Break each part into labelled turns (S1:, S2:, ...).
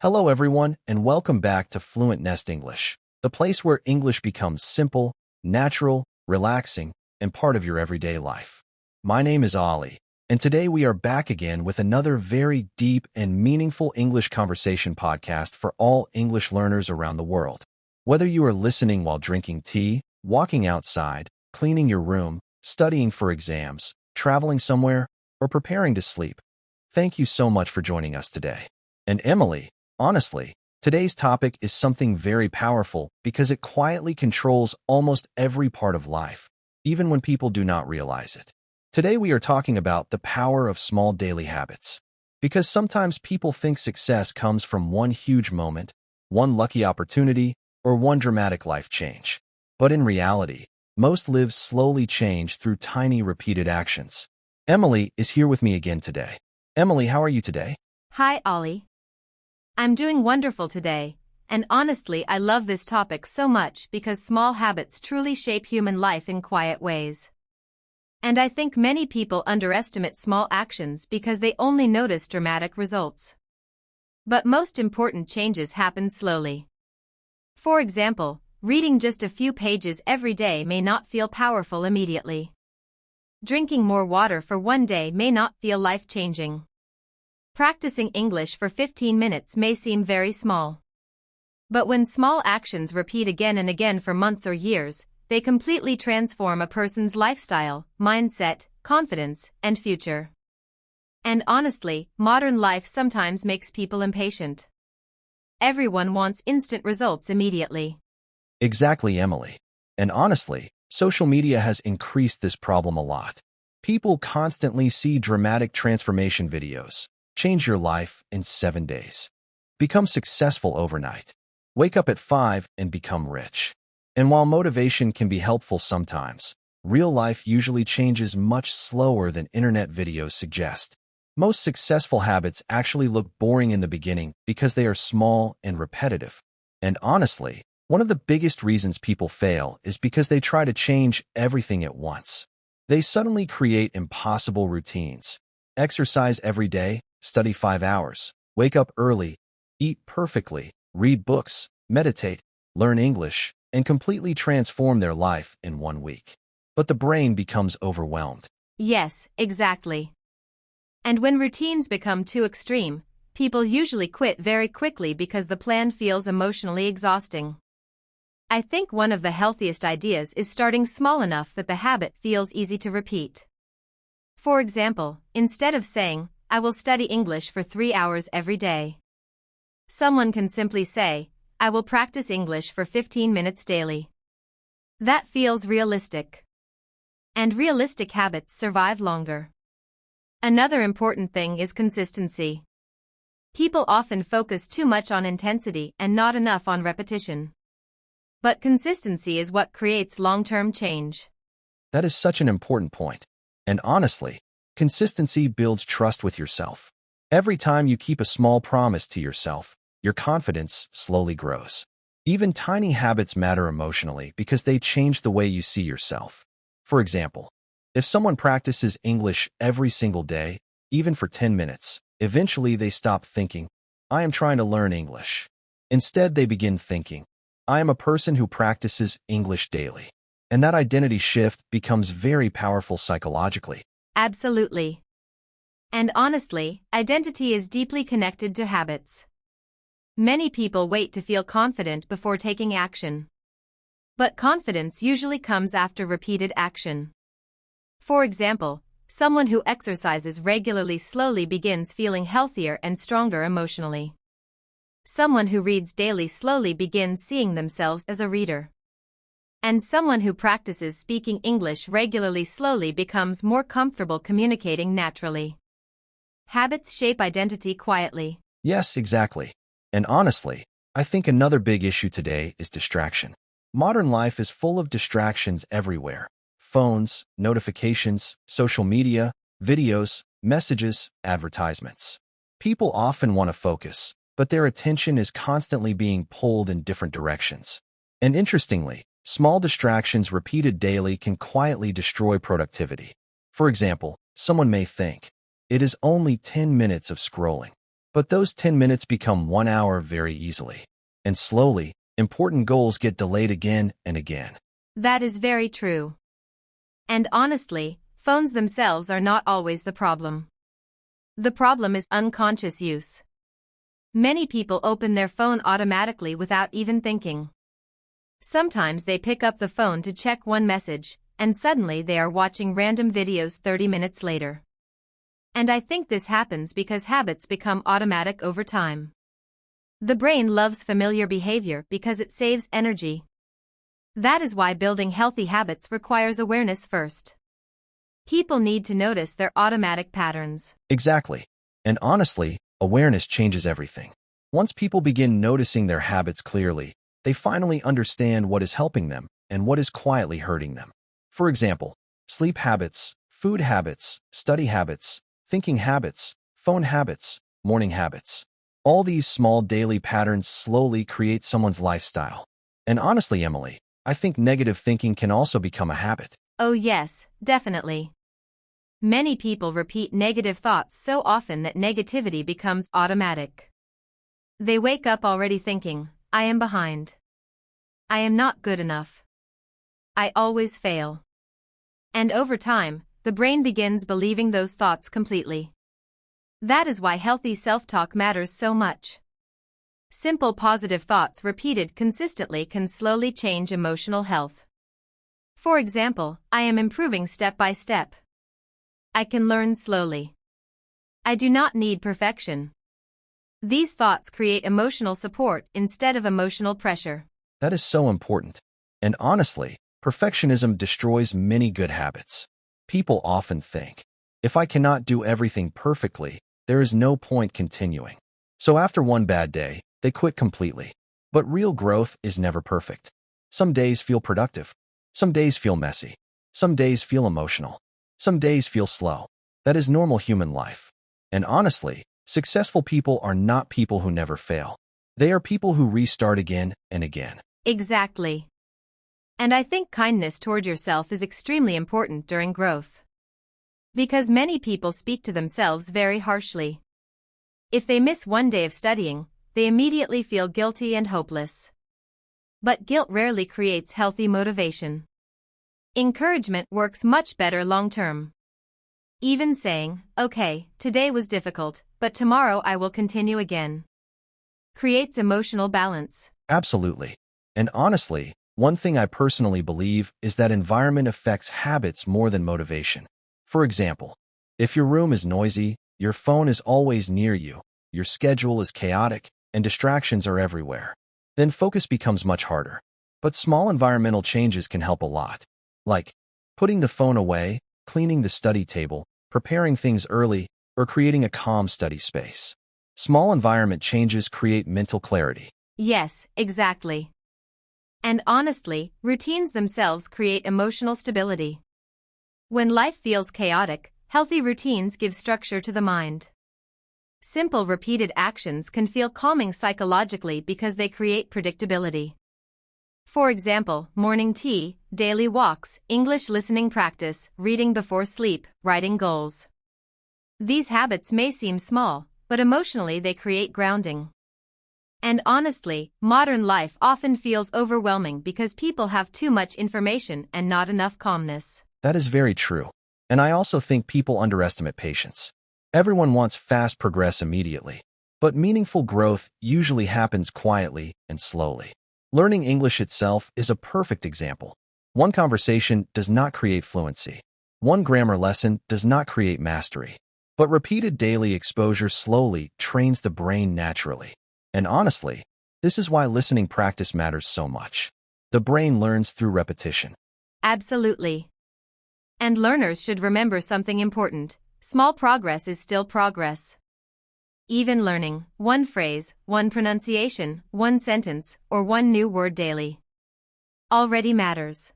S1: Hello everyone, and welcome back to Fluent Nest English, the place where English becomes simple, natural, relaxing, and part of your everyday life. My name is Ali, and today we are back again with another very deep and meaningful English conversation podcast for all English learners around the world. Whether you are listening while drinking tea, walking outside, cleaning your room, studying for exams, traveling somewhere, or preparing to sleep, thank you so much for joining us today. And Emily, honestly, today's topic is something very powerful because it quietly controls almost every part of life, even when people do not realize it. Today we are talking about the power of small daily habits. Because sometimes people think success comes from one huge moment, one lucky opportunity, or one dramatic life change. But in reality, most lives slowly change through tiny repeated actions. Emily is here with me again today. Emily, how are you today?
S2: Hi, Ollie. I'm doing wonderful today, and honestly, I love this topic so much because small habits truly shape human life in quiet ways. And I think many people underestimate small actions because they only notice dramatic results. But most important changes happen slowly. For example, reading just a few pages every day may not feel powerful immediately. Drinking more water for one day may not feel life-changing. Practicing English for 15 minutes may seem very small. But when small actions repeat again and again for months or years, they completely transform a person's lifestyle, mindset, confidence, and future. And honestly, modern life sometimes makes people impatient. Everyone wants instant results immediately.
S1: Exactly, Emily. And honestly, social media has increased this problem a lot. People constantly see dramatic transformation videos. Change your life in 7 days. Become successful overnight. Wake up at 5 and become rich. And while motivation can be helpful sometimes, real life usually changes much slower than internet videos suggest. Most successful habits actually look boring in the beginning because they are small and repetitive. And honestly, one of the biggest reasons people fail is because they try to change everything at once. They suddenly create impossible routines. Exercise every day, study 5 hours, wake up early, eat perfectly, read books, meditate, learn English, and completely transform their life in 1 week. But the brain becomes overwhelmed.
S2: Yes, exactly. And when routines become too extreme, people usually quit very quickly because the plan feels emotionally exhausting. I think one of the healthiest ideas is starting small enough that the habit feels easy to repeat. For example, instead of saying, I will study English for 3 hours every day, someone can simply say, I will practice English for 15 minutes daily. That feels realistic. And realistic habits survive longer. Another important thing is consistency. People often focus too much on intensity and not enough on repetition. But consistency is what creates long-term change.
S1: That is such an important point. And honestly, consistency builds trust with yourself. Every time you keep a small promise to yourself, your confidence slowly grows. Even tiny habits matter emotionally because they change the way you see yourself. For example, if someone practices English every single day, even for 10 minutes, eventually they stop thinking, I am trying to learn English. Instead, they begin thinking, I am a person who practices English daily. And that identity shift becomes very powerful psychologically.
S2: Absolutely. And honestly, identity is deeply connected to habits. Many people wait to feel confident before taking action. But confidence usually comes after repeated action. For example, someone who exercises regularly slowly begins feeling healthier and stronger emotionally. Someone who reads daily slowly begins seeing themselves as a reader. And someone who practices speaking English regularly slowly becomes more comfortable communicating naturally. Habits shape identity quietly.
S1: Yes, exactly. And honestly, I think another big issue today is distraction. Modern life is full of distractions everywhere. Phones, notifications, social media, videos, messages, advertisements. People often want to focus, but their attention is constantly being pulled in different directions. And interestingly, small distractions repeated daily can quietly destroy productivity. For example, someone may think, it is only 10 minutes of scrolling. But those 10 minutes become 1 hour very easily. And slowly, important goals get delayed again and again.
S2: That is very true. And honestly, phones themselves are not always the problem. The problem is unconscious use. Many people open their phone automatically without even thinking. Sometimes they pick up the phone to check one message, and suddenly they are watching random videos 30 minutes later. And I think this happens because habits become automatic over time. The brain loves familiar behavior because it saves energy. That is why building healthy habits requires awareness first. People need to notice their automatic patterns.
S1: Exactly. And honestly, awareness changes everything. Once people begin noticing their habits clearly, they finally understand what is helping them and what is quietly hurting them. For example, sleep habits, food habits, study habits, thinking habits, phone habits, morning habits. All these small daily patterns slowly create someone's lifestyle. And honestly, Emily, I think negative thinking can also become a habit.
S2: Oh yes, definitely. Many people repeat negative thoughts so often that negativity becomes automatic. They wake up already thinking, I am behind. I am not good enough. I always fail. And over time, the brain begins believing those thoughts completely. That is why healthy self-talk matters so much. Simple positive thoughts repeated consistently can slowly change emotional health. For example, I am improving step by step. I can learn slowly. I do not need perfection. These thoughts create emotional support instead of emotional pressure.
S1: That is so important. And honestly, perfectionism destroys many good habits. People often think, if I cannot do everything perfectly, there is no point continuing. So after one bad day, they quit completely. But real growth is never perfect. Some days feel productive. Some days feel messy. Some days feel emotional. Some days feel slow. That is normal human life. And honestly, successful people are not people who never fail. They are people who restart again and again.
S2: Exactly. And I think kindness toward yourself is extremely important during growth. Because many people speak to themselves very harshly. If they miss one day of studying, they immediately feel guilty and hopeless. But guilt rarely creates healthy motivation. Encouragement works much better long-term. Even saying, okay, today was difficult, but tomorrow I will continue again, creates emotional balance.
S1: Absolutely. And honestly, one thing I personally believe is that environment affects habits more than motivation. For example, if your room is noisy, your phone is always near you, your schedule is chaotic, and distractions are everywhere, then focus becomes much harder. But small environmental changes can help a lot. Like putting the phone away, cleaning the study table, preparing things early, or creating a calm study space. Small environment changes create mental clarity.
S2: Yes, exactly. And honestly, routines themselves create emotional stability. When life feels chaotic, healthy routines give structure to the mind. Simple repeated actions can feel calming psychologically because they create predictability. For example, morning tea, daily walks, English listening practice, reading before sleep, writing goals. These habits may seem small, but emotionally they create grounding. And honestly, modern life often feels overwhelming because people have too much information and not enough calmness.
S1: That is very true. And I also think people underestimate patience. Everyone wants fast progress immediately, but meaningful growth usually happens quietly and slowly. Learning English itself is a perfect example. One conversation does not create fluency. One grammar lesson does not create mastery. But repeated daily exposure slowly trains the brain naturally. And honestly, this is why listening practice matters so much. The brain learns through repetition.
S2: Absolutely. And learners should remember something important. Small progress is still progress. Even learning one phrase, one pronunciation, one sentence, or one new word daily already matters.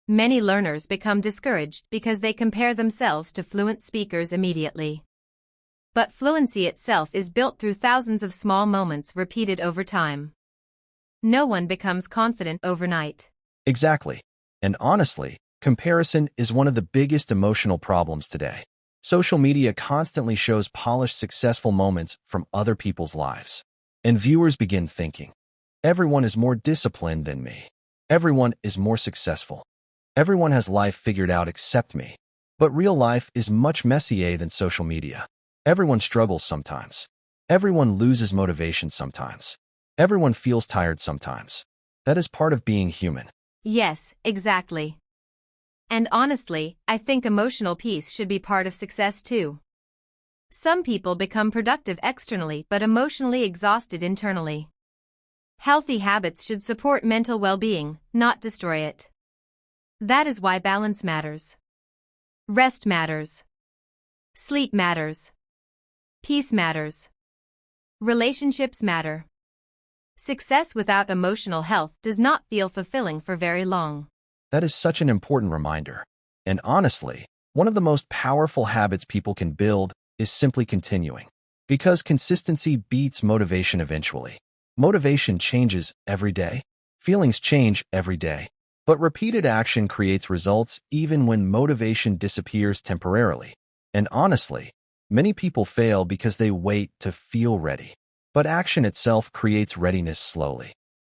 S2: Many learners become discouraged because they compare themselves to fluent speakers immediately. But fluency itself is built through thousands of small moments repeated over time. No one becomes confident overnight.
S1: Exactly. And honestly, comparison is one of the biggest emotional problems today. Social media constantly shows polished, successful moments from other people's lives. And viewers begin thinking, everyone is more disciplined than me. Everyone is more successful. Everyone has life figured out except me. But real life is much messier than social media. Everyone struggles sometimes. Everyone loses motivation sometimes. Everyone feels tired sometimes. That is part of being human.
S2: Yes, exactly. And honestly, I think emotional peace should be part of success too. Some people become productive externally but emotionally exhausted internally. Healthy habits should support mental well-being, not destroy it. That is why balance matters. Rest matters. Sleep matters. Peace matters. Relationships matter. Success without emotional health does not feel fulfilling for very long.
S1: That is such an important reminder. And honestly, one of the most powerful habits people can build is simply continuing. Because consistency beats motivation eventually. Motivation changes every day. Feelings change every day. But repeated action creates results even when motivation disappears temporarily. And honestly, many people fail because they wait to feel ready. But action itself creates readiness slowly.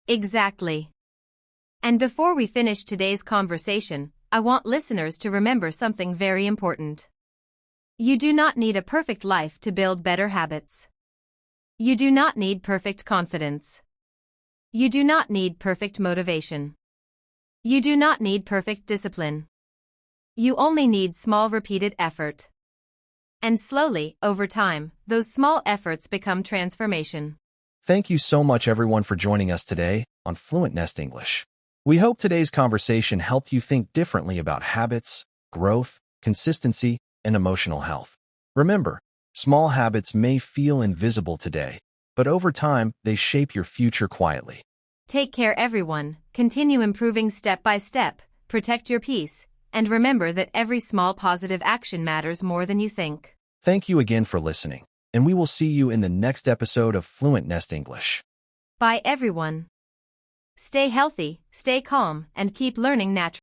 S2: Exactly. And before we finish today's conversation, I want listeners to remember something very important. You do not need a perfect life to build better habits. You do not need perfect confidence. You do not need perfect motivation. You do not need perfect discipline. You only need small repeated effort. And slowly, over time, those small efforts become transformation.
S1: Thank you so much everyone for joining us today on Fluent Nest English. We hope today's conversation helped you think differently about habits, growth, consistency, and emotional health. Remember, small habits may feel invisible today, but over time, they shape your future quietly.
S2: Take care, everyone. Continue improving step by step, protect your peace, and remember that every small positive action matters more than you think.
S1: Thank you again for listening, and we will see you in the next episode of Fluent Nest English.
S2: Bye, everyone. Stay healthy, stay calm, and keep learning naturally.